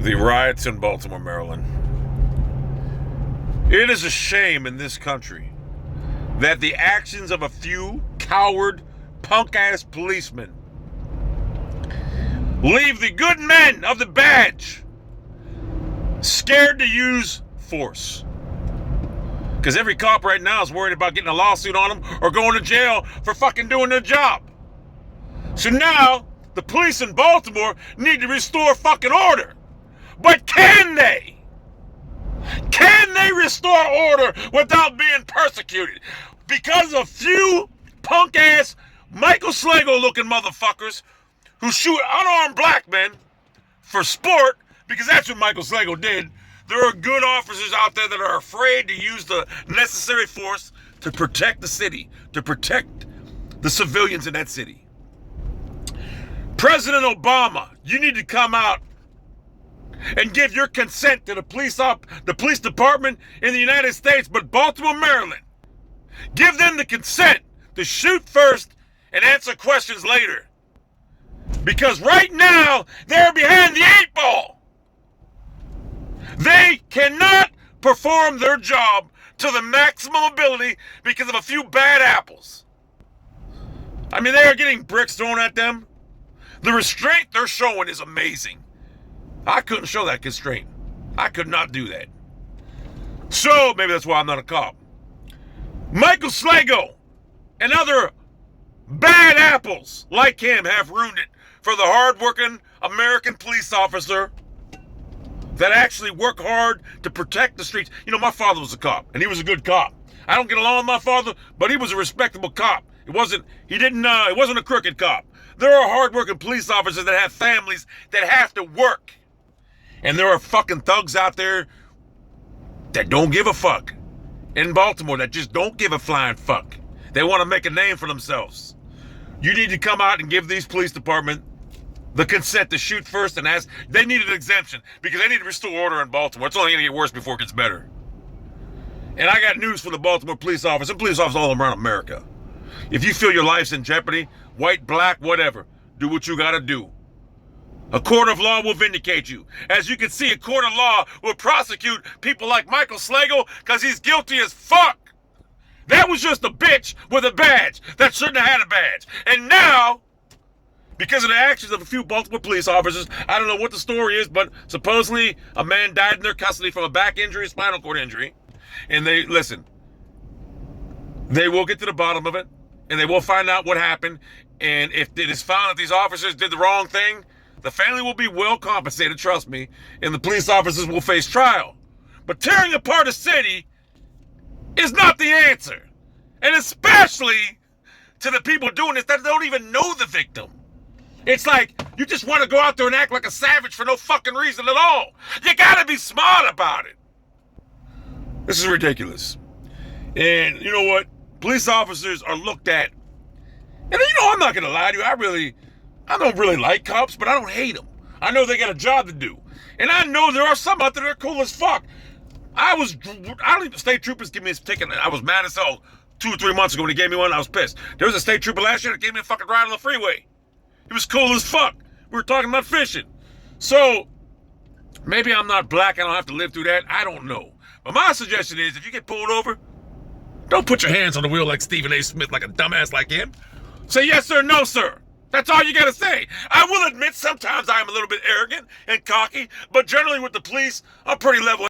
The riots in Baltimore, Maryland. It is a shame in this country that the actions of a few coward, punk-ass policemen leave the good men of the badge scared to use force. Because every cop right now is worried about getting a lawsuit on them or going to jail for fucking doing their job. So now, the police in Baltimore need to restore fucking order. But can they? Can they restore order without being persecuted? Because a few punk-ass Michael Slago-looking motherfuckers who shoot unarmed black men for sport, because that's what Michael Slago did. There are good officers out there that are afraid to use the necessary force to protect the city, to protect the civilians in that city. President Obama, you need to come out and give your consent to the police department in the United States, but Baltimore, Maryland. Give them the consent to shoot first and answer questions later. Because right now, they're behind the 8 ball. They cannot perform their job to the maximum ability because of a few bad apples. I mean, they are getting bricks thrown at them. The restraint they're showing is amazing. I couldn't show that constraint. I could not do that. So, maybe that's why I'm not a cop. Michael Slago and other bad apples like him have ruined it for the hard-working American police officer that actually work hard to protect the streets. You know, my father was a cop, and he was a good cop. I don't get along with my father, but he was a respectable cop. It wasn't a crooked cop. There are hard-working police officers that have families that have to work. And there are fucking thugs out there that don't give a fuck. In Baltimore, that just don't give a flying fuck. They want to make a name for themselves. You need to come out and give these police department the consent to shoot first and ask. They need an exemption because they need to restore order in Baltimore. It's only going to get worse before it gets better. And I got news for the Baltimore police officers and police officers all around America. If you feel your life's in jeopardy, white, black, whatever, do what you got to do. A court of law will vindicate you. As you can see, a court of law will prosecute people like Michael Slago because he's guilty as fuck. That was just a bitch with a badge that shouldn't have had a badge. And now, because of the actions of a few Baltimore police officers, I don't know what the story is, but supposedly a man died in their custody from a back injury, spinal cord injury. And they will get to the bottom of it, and they will find out what happened. And if it is found that these officers did the wrong thing, the family will be well compensated, trust me, and the police officers will face trial. But tearing apart a city is not the answer. And especially to the people doing this that don't even know the victim. It's like you just want to go out there and act like a savage for no fucking reason at all. You gotta be smart about it. This is ridiculous. And you know what? Police officers are looked at. And you know, I'm not gonna lie to you. I don't really like cops, but I don't hate them. I know they got a job to do. And I know there are some out there that are cool as fuck. I don't even, state troopers give me a ticket. I was mad as hell 2 or 3 months ago when he gave me one. I was pissed. There was a state trooper last year that gave me a fucking ride on the freeway. He was cool as fuck. We were talking about fishing. So, maybe I'm not black. I don't have to live through that. I don't know. But my suggestion is, if you get pulled over, don't put your hands on the wheel like Stephen A. Smith, like a dumbass like him. Say yes, sir, no, sir. That's all you gotta say. I will admit sometimes I am a little bit arrogant and cocky, but generally with the police, I'm pretty level.